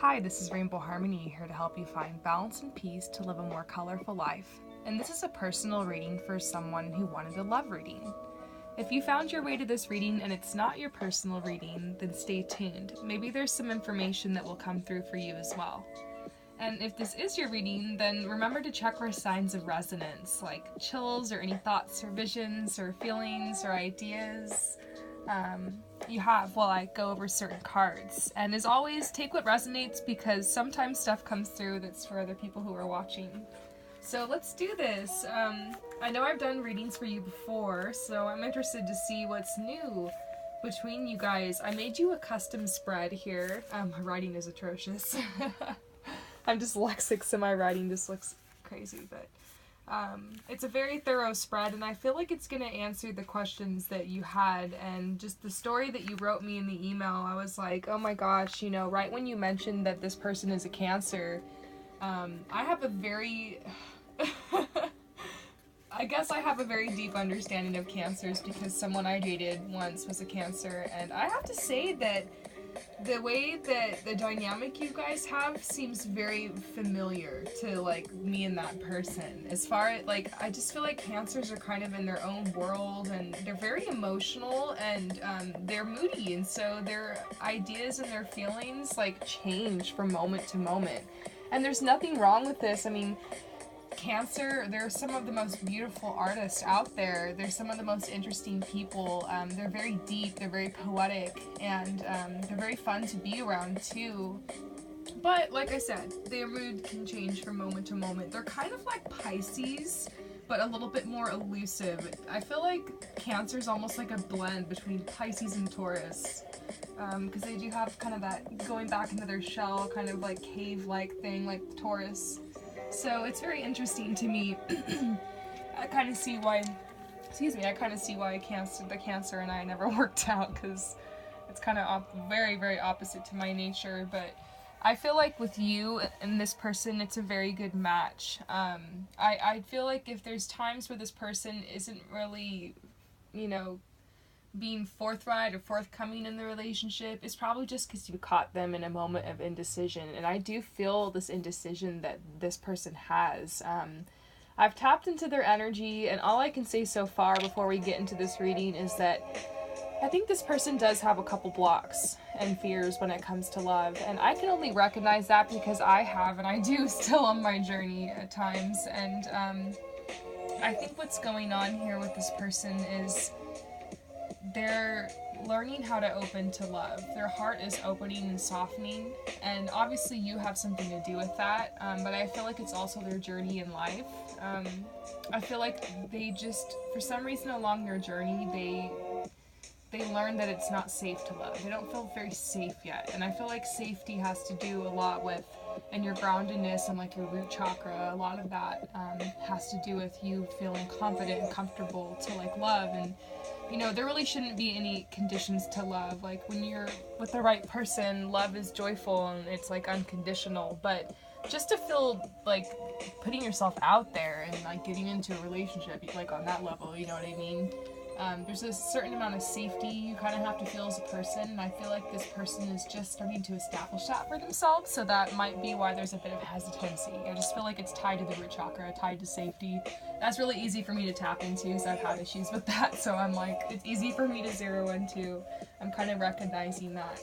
Hi, this is Rainbow Harmony, here to help you find balance and peace to live a more colorful life. And this is a personal reading for someone who wanted a love reading. If you found your way to this reading and it's not your personal reading, then stay tuned. Maybe there's some information that will come through for you as well. And if this is your reading, then remember to check for signs of resonance, like chills or any thoughts or visions or feelings or ideas you have while I go over certain cards. And as always, take what resonates, because sometimes stuff comes through that's for other people who are watching. So let's do this. I know I've done readings for you before, so I'm interested to see what's new between you guys. I made you a custom spread here. My writing is atrocious. I'm dyslexic, so my writing just looks crazy, but it's a very thorough spread, and I feel like it's going to answer the questions that you had. And just the story that you wrote me in the email, I was like, oh my gosh, you know, right when you mentioned that this person is a Cancer, I have a very I guess I have a very deep understanding of Cancers because someone I dated once was a Cancer, and I have to say that the way that the dynamic you guys have seems very familiar to, like, me and that person. As far as, like, I just feel like Cancers are kind of in their own world, and they're very emotional, and they're moody, and so their ideas and their feelings, like, change from moment to moment. And there's nothing wrong with this. I mean, Cancer, they're some of the most beautiful artists out there. They're some of the most interesting people. They're very deep, they're very poetic, and they're very fun to be around too. But like I said, their mood can change from moment to moment. They're kind of like Pisces, but a little bit more elusive. I feel like Cancer's almost like a blend between Pisces and Taurus, because they do have kind of that going back into their shell, kind of like cave-like thing, like Taurus. So it's very interesting to me. I kind of see why, the Cancer and I never worked out, because it's kind of very, very opposite to my nature. But I feel like with you and this person, it's a very good match. I feel like if there's times where this person isn't really, you know, being forthright or forthcoming in the relationship, it's probably just because you caught them in a moment of indecision. And I do feel this indecision that this person has. I've tapped into their energy, and all I can say so far before we get into this reading is that I think this person does have a couple blocks and fears when it comes to love, and I can only recognize that because I have, and I do still on my journey at times. And I think what's going on here with this person is they're learning how to open to love. Their heart is opening and softening, and obviously you have something to do with that, but I feel like it's also their journey in life. I feel like they just, for some reason along their journey, they learn that it's not safe to love. They don't feel very safe yet, and I feel like safety has to do a lot with, and your groundedness and like your root chakra, a lot of that has to do with you feeling confident and comfortable to like love. And you know, there really shouldn't be any conditions to love. Like, when you're with the right person, love is joyful and it's like unconditional. But just to feel like putting yourself out there and like getting into a relationship, like on that level, you know what I mean? There's a certain amount of safety you kind of have to feel as a person, and I feel like this person is just starting to establish that for themselves, so that might be why there's a bit of hesitancy. I just feel like it's tied to the root chakra, tied to safety. That's really easy for me to tap into because I've had issues with that, so I'm like, it's easy for me to zero into. I'm kind of recognizing that.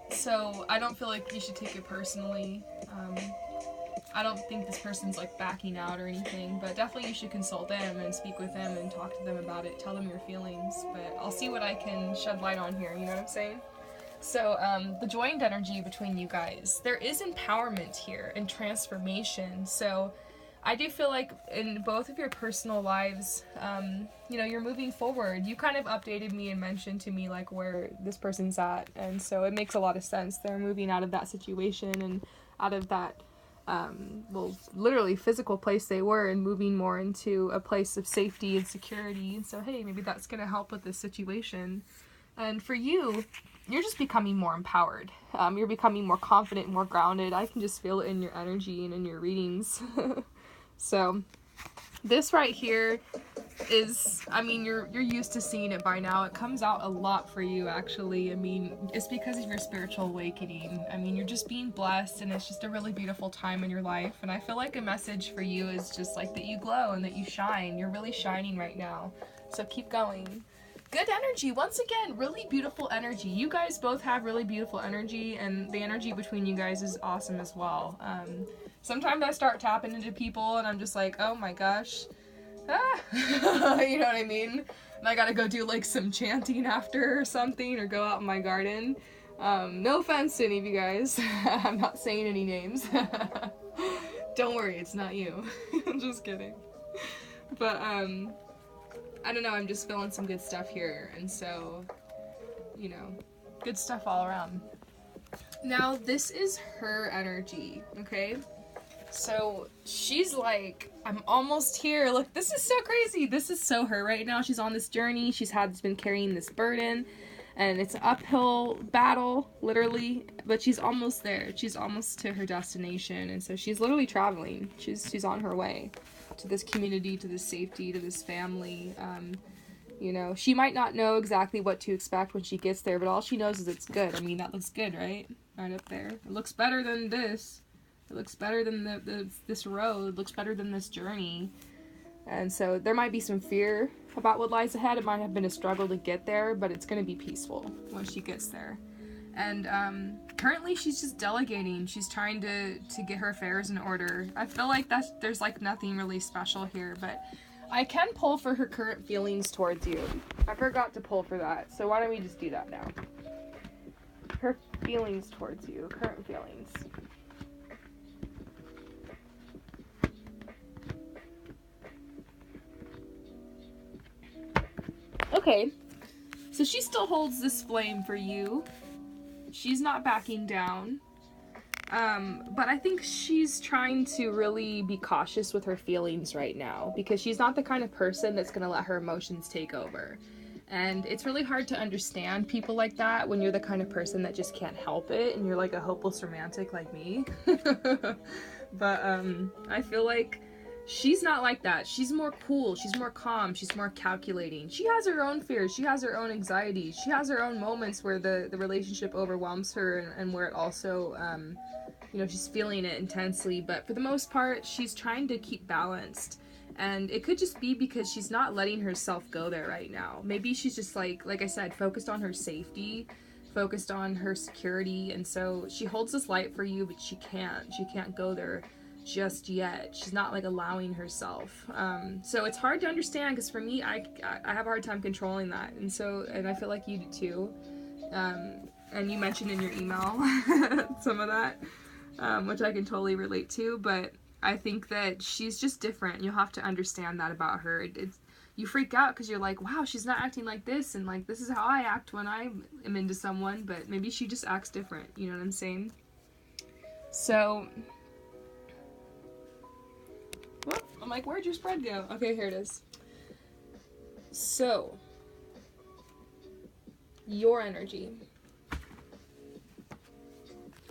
So I don't feel like you should take it personally. I don't think this person's like backing out or anything, but definitely you should consult them and speak with them and talk to them about it, tell them your feelings. But I'll see what I can shed light on here, you know what I'm saying? So the joined energy between you guys, there is empowerment here and transformation. So I do feel like in both of your personal lives, you know, you're moving forward. You kind of updated me and mentioned to me like where this person's at, and so it makes a lot of sense. They're moving out of that situation and out of that well, literally physical place they were, and moving more into a place of safety and security. And so, hey, maybe that's going to help with this situation. And for you, you're just becoming more empowered. You're becoming more confident, more grounded. I can just feel it in your energy and in your readings. So this right here, is, I mean, you're used to seeing it by now. It comes out a lot for you, actually. I mean, it's because of your spiritual awakening. I mean, you're just being blessed, and it's just a really beautiful time in your life. And I feel like a message for you is just like that you glow and that you shine. You're really shining right now. So keep going. Good energy. Once again, really beautiful energy. You guys both have really beautiful energy, and the energy between you guys is awesome as well. Sometimes I start tapping into people, and I'm just like, oh my gosh. Ah. You know what I mean? And I gotta go do like some chanting after or something, or go out in my garden. No offense to any of you guys. I'm not saying any names. Don't worry, it's not you. I'm just kidding. But I don't know, I'm just feeling some good stuff here, and so, you know, good stuff all around. Now, this is her energy, okay? So, she's like, I'm almost here. Look, this is so crazy. This is so her right now. She's on this journey. She's been carrying this burden, and it's an uphill battle, literally, but she's almost there. She's almost to her destination, and so she's literally traveling. She's on her way to this community, to this safety, to this family. You know, she might not know exactly what to expect when she gets there, but all she knows is it's good. I mean, that looks good, right? Right up there. It looks better than this. It looks better than this road. It looks better than this journey. And so there might be some fear about what lies ahead. It might have been a struggle to get there, but it's going to be peaceful when she gets there. And currently she's just delegating. She's trying to get her affairs in order. I feel like there's like nothing really special here, but I can pull for her current feelings towards you. I forgot to pull for that, so why don't we just do that now? Her feelings towards you, current feelings. Okay, so she still holds this flame for you. She's not backing down. But I think she's trying to really be cautious with her feelings right now, because she's not the kind of person that's going to let her emotions take over. And it's really hard to understand people like that when you're the kind of person that just can't help it, and you're like a hopeless romantic like me. But I feel like she's not like that. She's more cool, she's more calm, she's more calculating. She has her own fears, she has her own anxieties, she has her own moments where the relationship overwhelms her, and where it also, you know, she's feeling it intensely. But for the most part, she's trying to keep balanced. And it could just be because she's not letting herself go there right now. Maybe she's just like I said, focused on her safety, focused on her security, and so she holds this light for you, but she can't go there just yet. She's not like allowing herself. So it's hard to understand, because for me, I have a hard time controlling that, and I feel like you do too. And you mentioned in your email some of that, which I can totally relate to, but I think that she's just different. You'll have to understand that about her. You freak out because you're like, wow, she's not acting like this, and like this is how I act when I am into someone, but maybe she just acts different. You know what I'm saying? So, whoop, I'm like, where'd your spread go? Okay, here it is. So, your energy.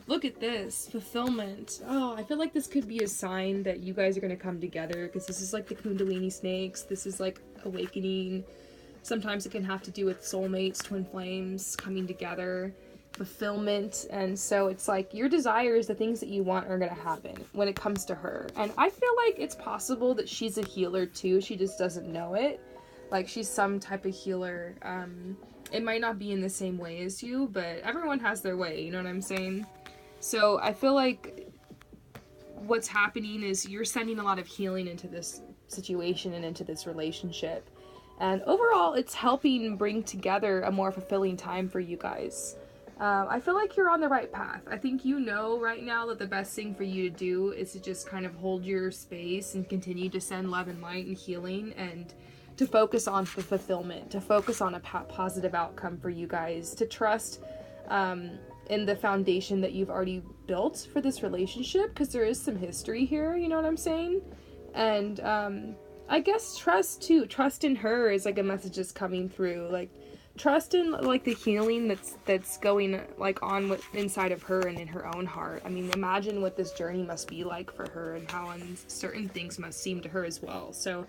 Look at this, fulfillment. Oh, I feel like this could be a sign that you guys are going to come together, because this is like the Kundalini snakes. This is like awakening. Sometimes it can have to do with soulmates, twin flames coming together, fulfillment. And so it's like your desires, the things that you want, are going to happen when it comes to her. And I feel like it's possible that she's a healer too. She just doesn't know it. Like she's some type of healer. It might not be in the same way as you, but everyone has their way. You know what I'm saying? So I feel like what's happening is you're sending a lot of healing into this situation and into this relationship. And overall, it's helping bring together a more fulfilling time for you guys. I feel like you're on the right path. I think you know right now that the best thing for you to do is to just kind of hold your space and continue to send love and light and healing, and to focus on the fulfillment, to focus on a positive outcome for you guys, to trust in the foundation that you've already built for this relationship, because there is some history here, you know what I'm saying? And I guess trust in her is like a message that's coming through, like trust in like the healing that's going like on inside of her and in her own heart. I mean, imagine what this journey must be like for her, and how certain things must seem to her as well. So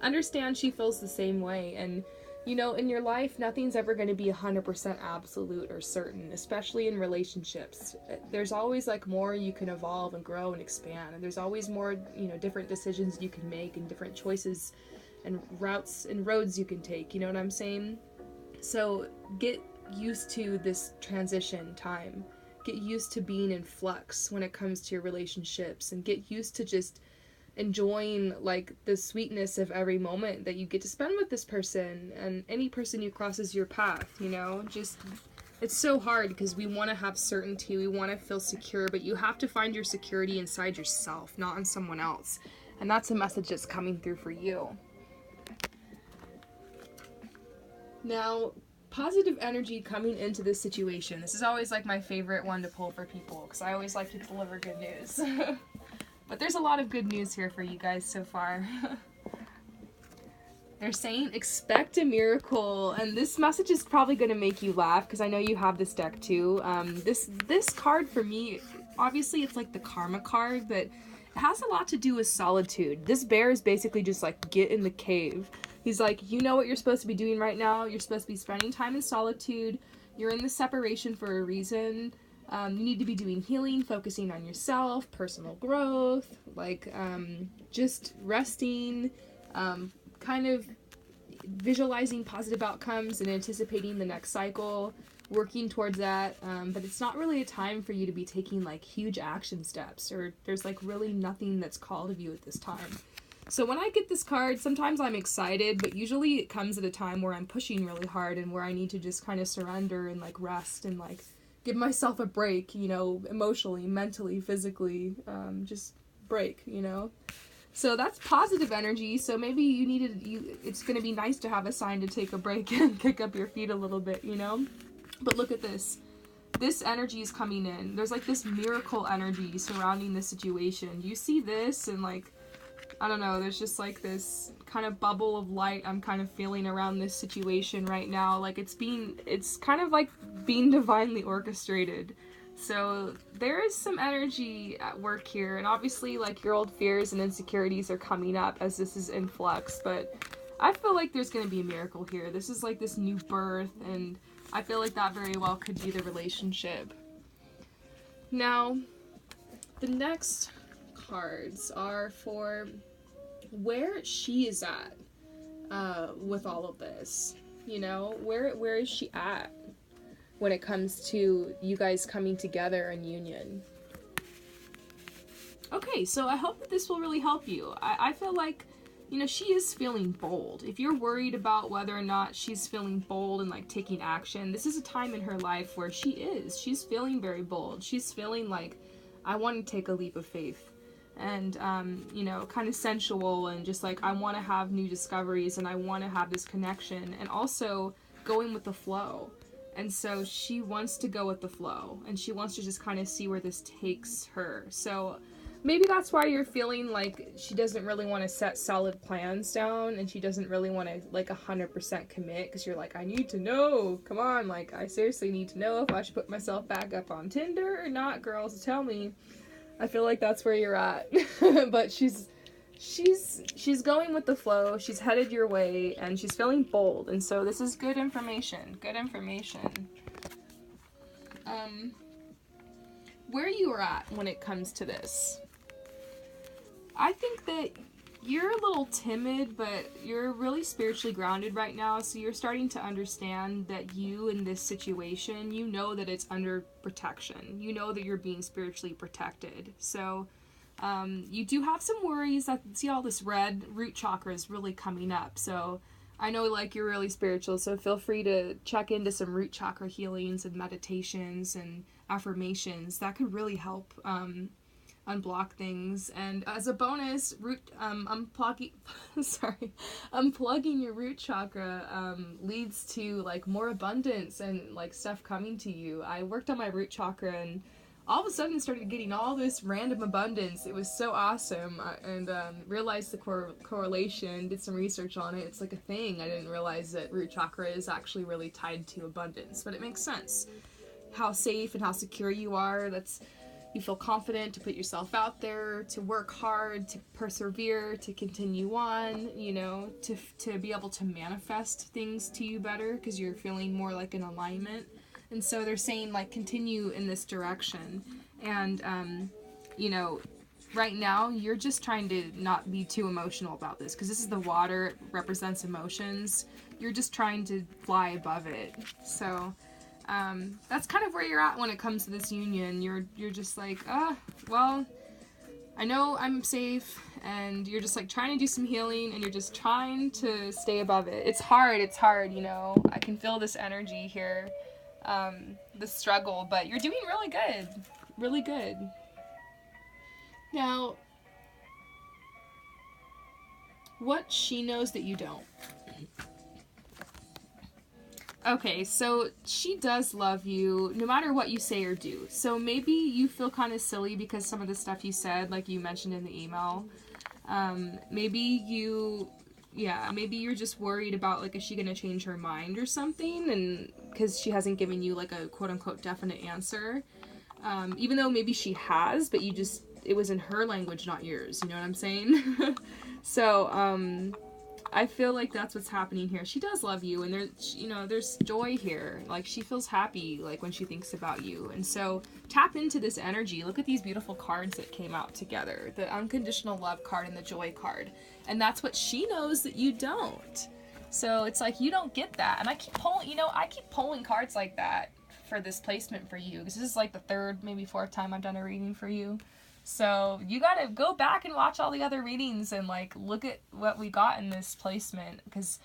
understand she feels the same way. And you know, in your life, nothing's ever going to be 100% absolute or certain, especially in relationships. There's always like more you can evolve and grow and expand, and there's always more, you know, different decisions you can make and different choices and routes and roads you can take, you know what I'm saying? So get used to this transition time. Get used to being in flux when it comes to your relationships, and get used to just enjoying like the sweetness of every moment that you get to spend with this person and any person who crosses your path, you know. Just, it's so hard because we want to have certainty, we want to feel secure, but you have to find your security inside yourself, not in someone else. And that's a message that's coming through for you. Now, positive energy coming into this situation. This is always like my favorite one to pull for people because I always like to deliver good news. But there's a lot of good news here for you guys so far. They're saying expect a miracle, and this message is probably going to make you laugh because I know you have this deck too. This card for me, obviously it's like the karma card, but it has a lot to do with solitude. This bear is basically just like, get in the cave. He's like, you know what you're supposed to be doing right now. You're supposed to be spending time in solitude. You're in the separation for a reason. You need to be doing healing, focusing on yourself, personal growth, like just resting, kind of visualizing positive outcomes and anticipating the next cycle, working towards that. But it's not really a time for you to be taking like huge action steps, or there's like really nothing that's called of you at this time. So when I get this card, sometimes I'm excited, but usually it comes at a time where I'm pushing really hard and where I need to just kind of surrender and like rest and like give myself a break, you know, emotionally, mentally, physically, just break, you know. So that's positive energy. So maybe it's going to be nice to have a sign to take a break and kick up your feet a little bit, you know. But look at this. This energy is coming in. There's like this miracle energy surrounding this situation. You see this, and like, I don't know, there's just like this kind of bubble of light I'm kind of feeling around this situation right now. Like it's kind of like being divinely orchestrated. So there is some energy at work here, and obviously like your old fears and insecurities are coming up as this is in flux, but I feel like there's going to be a miracle here. This is like this new birth, and I feel like that very well could be the relationship. Now, the next cards are for where she is at with all of this. You know, where is she at when it comes to you guys coming together in union? Okay, so I hope that this will really help you. I feel like, you know, she is feeling bold. If you're worried about whether or not she's feeling bold and like taking action, this is a time in her life where she's feeling very bold. She's feeling like, I want to take a leap of faith. And, you know, kind of sensual and just like, I want to have new discoveries and I want to have this connection, and also going with the flow. And so she wants to go with the flow, and she wants to just kind of see where this takes her. So maybe that's why you're feeling like she doesn't really want to set solid plans down, and she doesn't really want to like 100% commit, because you're like, I need to know, come on, like I seriously need to know if I should put myself back up on Tinder or not, girls, tell me. I feel like that's where you're at. But she's going with the flow. She's headed your way, and she's feeling bold. And so this is good information. Good information. Where you are at when it comes to this. I think that you're a little timid, but you're really spiritually grounded right now, so you're starting to understand that you in this situation, you know that it's under protection. You know that you're being spiritually protected. So you do have some worries. That see all this red root chakra is really coming up. So I know like you're really spiritual, so feel free to check into some root chakra healings and meditations and affirmations. That could really help unblock things. And as a bonus, unplugging your root chakra leads to like more abundance and like stuff coming to you. I worked on my root chakra, and all of a sudden started getting all this random abundance. It was so awesome, and realized the correlation, did some research on it. It's like a thing. I didn't realize that root chakra is actually really tied to abundance, but it makes sense. How safe and how secure you are, that's You feel confident to put yourself out there, to work hard, to persevere, to continue on, you know, to be able to manifest things to you better because you're feeling more like in alignment. And so they're saying, like, continue in this direction. And, you know, right now you're just trying to not be too emotional about this because this is the water, it represents emotions. You're just trying to fly above it. So that's kind of where you're at when it comes to this union. You're just like, well, I know I'm safe, and you're just like trying to do some healing, and you're just trying to stay above it. It's hard, you know. I can feel this energy here, the struggle, but you're doing really good. Now, what she knows that you don't. Okay, so she does love you no matter what you say or do. So maybe you feel kind of silly because some of the stuff you said, like you mentioned in the email. Maybe you're just worried about, like, is she going to change her mind or something? And because she hasn't given you, like, a quote-unquote definite answer. Even though maybe she has, but it was in her language, not yours. You know what I'm saying? So, I feel like that's what's happening here. She does love you, and there's joy here. Like, she feels happy, like, when she thinks about you. And so tap into this energy. Look at these beautiful cards that came out together. The unconditional love card and the joy card. And that's what she knows that you don't. So it's like, you don't get that. And I keep pulling cards like that for this placement for you. This is like the third, maybe fourth time I've done a reading for you. So you gotta go back and watch all the other readings and, like, look at what we got in this placement, because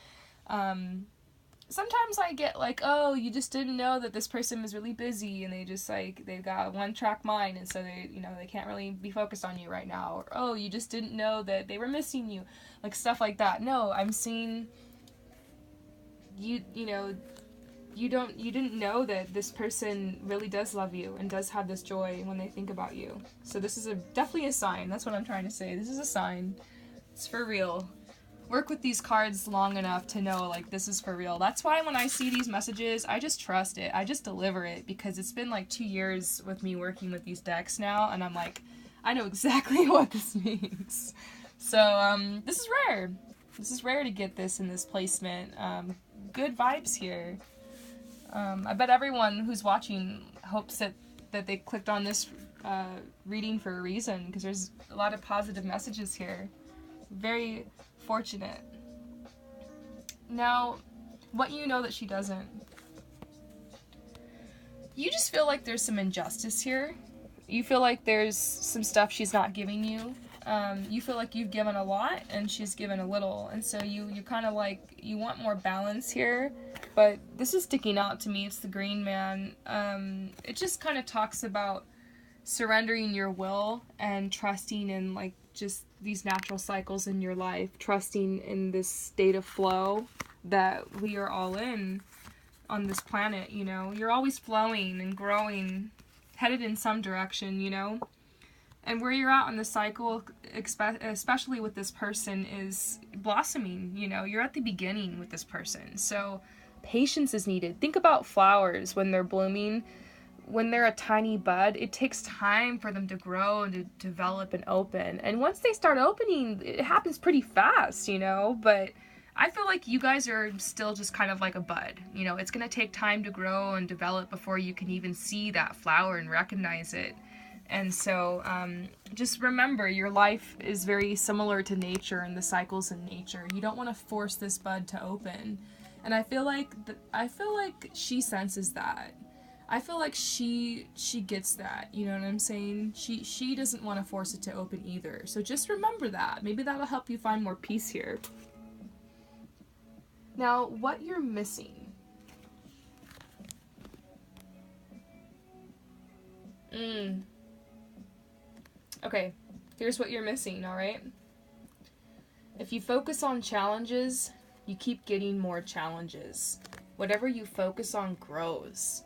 sometimes I get like, oh, you just didn't know that this person was really busy and they just, like, they've got a one-track mind, and so they can't really be focused on you right now, or, oh, you just didn't know that they were missing you, like, stuff like that. No, I'm seeing you didn't know that this person really does love you and does have this joy when they think about you. So this is definitely a sign. That's what I'm trying to say. This is a sign. It's for real. Work with these cards long enough to know, like, this is for real. That's why when I see these messages, I just trust it. I just deliver it, because it's been like 2 years with me working with these decks now, and I'm like, I know exactly what this means. So this is rare. This is rare to get this in this placement. Good vibes here. I bet everyone who's watching hopes that they clicked on this reading for a reason, because there's a lot of positive messages here. Very fortunate. Now, what you know that she doesn't. You just feel like there's some injustice here. You feel like there's some stuff she's not giving you. You feel like you've given a lot and she's given a little, and so you kind of like, you want more balance here. But this is sticking out to me. It's the Green Man. It just kind of talks about surrendering your will and trusting in, like, just these natural cycles in your life, trusting in this state of flow that we are all in on this planet, you know. You're always flowing and growing, headed in some direction, you know. And where you're at on the cycle, especially with this person, is blossoming, you know. You're at the beginning with this person. So patience is needed. Think about flowers when they're blooming. When they're a tiny bud, it takes time for them to grow and to develop and open. And once they start opening, it happens pretty fast, you know. But I feel like you guys are still just kind of like a bud. You know, it's going to take time to grow and develop before you can even see that flower and recognize it. And so just remember, your life is very similar to nature and the cycles in nature. You don't want to force this bud to open. And I feel like she senses that. I feel like she gets that, you know what I'm saying? She doesn't want to force it to open either. So just remember that. Maybe that'll help you find more peace here. Now, what you're missing. Okay, here's what you're missing, alright? If you focus on challenges, you keep getting more challenges. Whatever you focus on grows.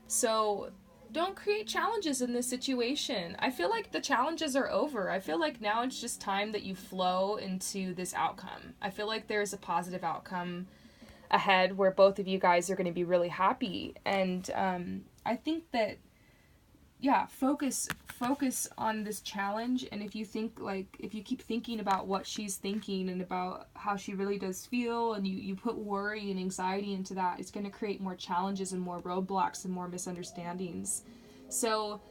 So don't create challenges in this situation. I feel like the challenges are over. I feel like now it's just time that you flow into this outcome. I feel like there's a positive outcome ahead where both of you guys are going to be really happy. And I think that yeah, focus on this challenge. And if you think, like, if you keep thinking about what she's thinking and about how she really does feel, and you put worry and anxiety into that, it's going to create more challenges and more roadblocks and more misunderstandings. So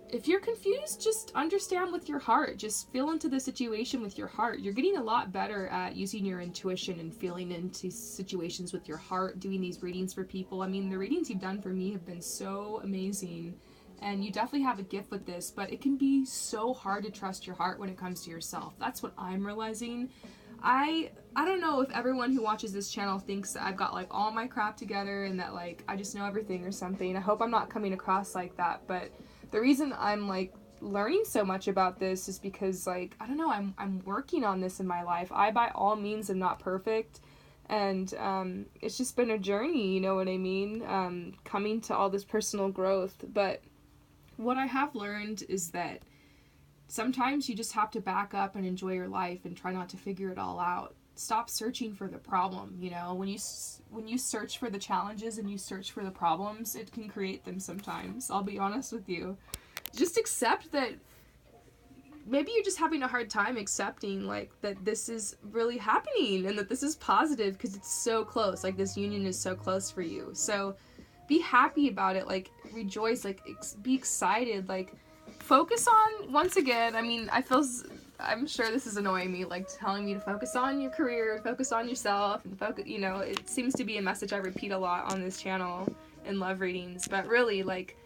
if you're confused, just understand with your heart. Just feel into the situation with your heart. You're getting a lot better at using your intuition and feeling into situations with your heart, doing these readings for people. I mean, the readings you've done for me have been so amazing, and you definitely have a gift with this, but it can be so hard to trust your heart when it comes to yourself. That's what I'm realizing. I don't know if everyone who watches this channel thinks that I've got, like, all my crap together and that, like, I just know everything or something. I hope I'm not coming across like that, but the reason I'm, like, learning so much about this is because, like, I don't know, I'm working on this in my life. I, by all means, am not perfect, and it's just been a journey, you know what I mean, coming to all this personal growth. But what I have learned is that sometimes you just have to back up and enjoy your life and try not to figure it all out. Stop searching for the problem, you know? When you search for the challenges and you search for the problems, it can create them sometimes. I'll be honest with you. Just accept that maybe you're just having a hard time accepting, like, that this is really happening and that this is positive because it's so close. Like, this union is so close for you. So be happy about it. Like, rejoice. Like, be excited. Like, focus on, once again, I mean, I'm sure this is annoying me, like, telling me to focus on your career, focus on yourself, and focus, you know, it seems to be a message I repeat a lot on this channel in love readings, but really, like,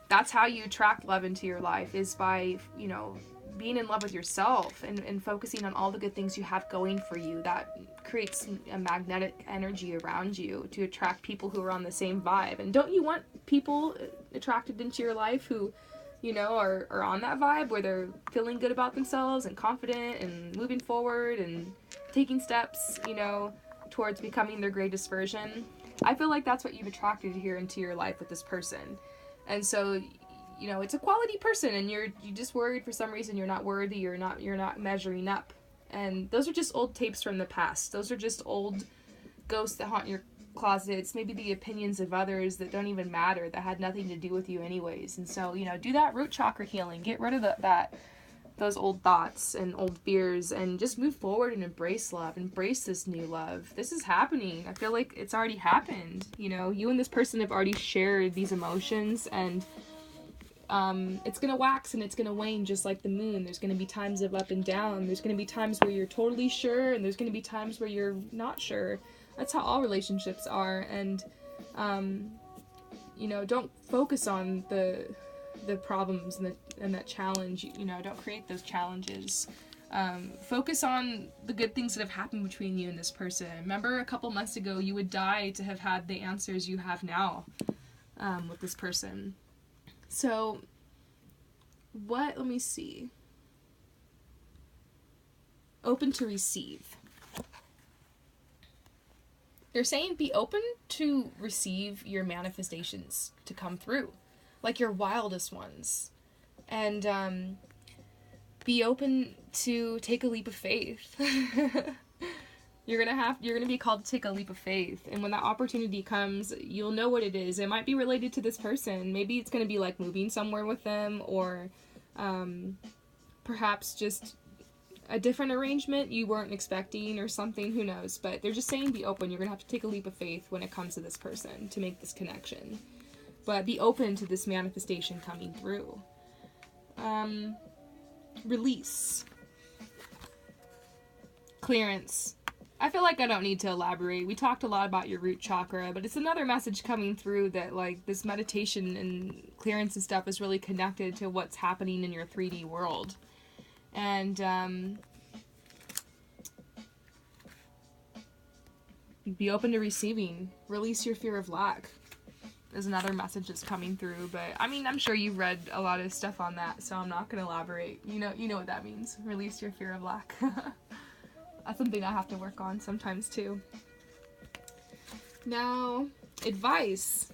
that's how you attract love into your life, is by, you know, being in love with yourself and focusing on all the good things you have going for you. That creates a magnetic energy around you to attract people who are on the same vibe. And don't you want people attracted into your life who, you know, are on that vibe where they're feeling good about themselves and confident and moving forward and taking steps, you know, towards becoming their greatest version? I feel like that's what you've attracted here into your life with this person. And so, you know, it's a quality person, and you just worried for some reason you're not worthy, you're not measuring up. And those are just old tapes from the past. Those are just old ghosts that haunt your closets, maybe the opinions of others that don't even matter, that had nothing to do with you anyways. And so, you know, do that root chakra healing. Get rid of those old thoughts and old fears, and just move forward and embrace love. Embrace this new love. This is happening. I feel like it's already happened. You know, you and this person have already shared these emotions, and it's gonna wax and it's gonna wane just like the moon. There's gonna be times of up and down. There's gonna be times where you're totally sure, and there's gonna be times where you're not sure. That's how all relationships are. And you know, don't focus on the problems and that challenge. You know, don't create those challenges. Focus on the good things that have happened between you and this person. Remember, a couple months ago, you would die to have had the answers you have now with this person. So, let me see. Open to receive. They're saying be open to receive your manifestations to come through, like your wildest ones. And be open to take a leap of faith. You're gonna be called to take a leap of faith, and when that opportunity comes, you'll know what it is. It might be related to this person. Maybe it's gonna be like moving somewhere with them, or perhaps just a different arrangement you weren't expecting or something, who knows. But they're just saying be open. You're gonna have to take a leap of faith when it comes to this person to make this connection. But be open to this manifestation coming through. Release. Clearance. I feel like I don't need to elaborate. We talked a lot about your root chakra, but it's another message coming through that, like, this meditation and clearance and stuff is really connected to what's happening in your 3D world. And be open to receiving. Release your fear of lack is another message that's coming through. But I mean, I'm sure you've read a lot of stuff on that, so I'm not gonna elaborate. You know what that means. Release your fear of lack. That's something I have to work on sometimes too. Now, advice.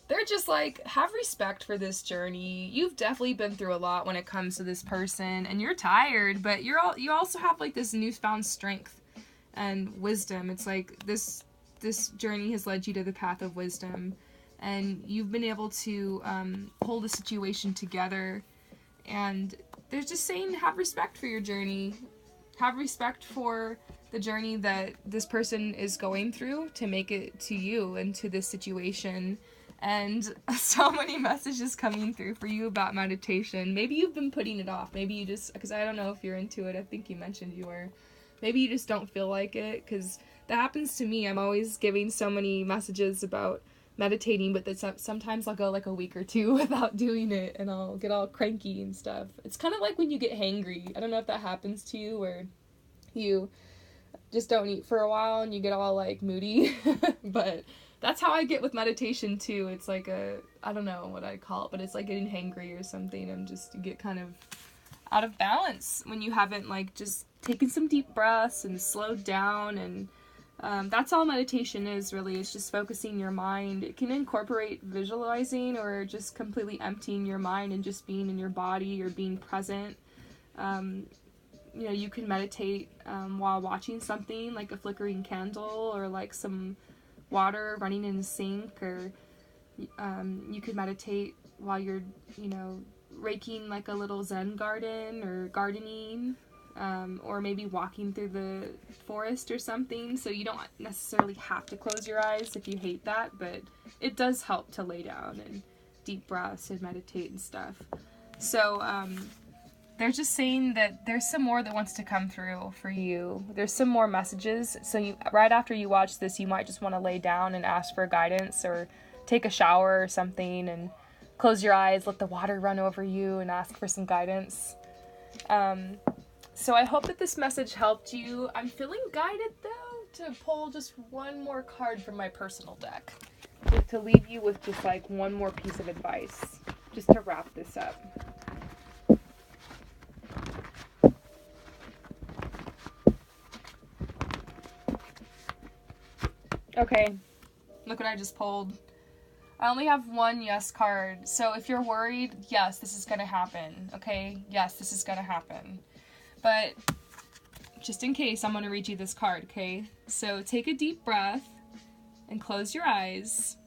They're just like, have respect for this journey. You've definitely been through a lot when it comes to this person, and you're tired, but you also have, like, this newfound strength and wisdom. It's like this this journey has led you to the path of wisdom, and you've been able to hold the situation together. And they're just saying, have respect for your journey. Have respect for the journey that this person is going through to make it to you and to this situation. And so many messages coming through for you about meditation. Maybe you've been putting it off. Maybe you just, because I don't know if you're into it. I think you mentioned you were. Maybe you just don't feel like it, because that happens to me. I'm always giving so many messages about meditating, but that sometimes I'll go like a week or two without doing it, and I'll get all cranky and stuff. It's kind of like when you get hangry. I don't know if that happens to you, where you just don't eat for a while and you get all like moody, but that's how I get with meditation too. It's like I don't know what I call it, but it's like getting hangry or something. You get kind of out of balance when you haven't like just taken some deep breaths and slowed down. And that's all meditation is, really. It's just focusing your mind. It can incorporate visualizing or just completely emptying your mind and just being in your body or being present. You can meditate while watching something like a flickering candle or like some water running in a sink, or you could meditate while you're, raking like a little Zen garden or gardening, or maybe walking through the forest or something. So you don't necessarily have to close your eyes if you hate that, but it does help to lay down and deep breaths and meditate and stuff. So they're just saying that there's some more that wants to come through for you. There's some more messages. So right after you watch this, you might just want to lay down and ask for guidance, or take a shower or something and close your eyes, let the water run over you, and ask for some guidance. So I hope that this message helped you. I'm feeling guided, though, to pull just one more card from my personal deck, just to leave you with just like one more piece of advice, just to wrap this up. Okay, look what I just pulled. I only have one yes card, so if you're worried, yes, this is going to happen, okay? Yes, this is going to happen. But just in case, I'm going to read you this card, okay? So take a deep breath and close your eyes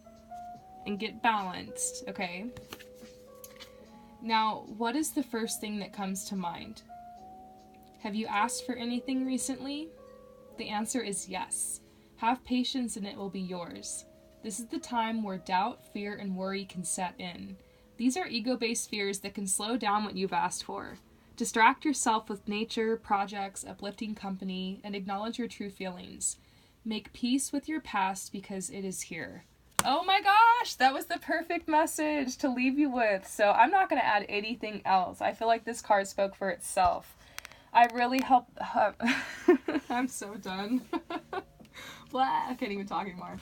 and get balanced, okay? Now, what is the first thing that comes to mind? Have you asked for anything recently? The answer is yes. Have patience and it will be yours. This is the time where doubt, fear, and worry can set in. These are ego-based fears that can slow down what you've asked for. Distract yourself with nature, projects, uplifting company, and acknowledge your true feelings. Make peace with your past because it is here. Oh my gosh, that was the perfect message to leave you with. So I'm not going to add anything else. I feel like this card spoke for itself. I really hope... I'm so done. Blah, I can't even talk anymore.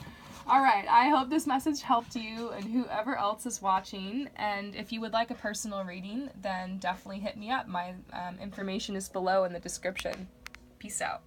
Alright, I hope this message helped you and whoever else is watching. And if you would like a personal reading, then definitely hit me up. My information is below in the description. Peace out.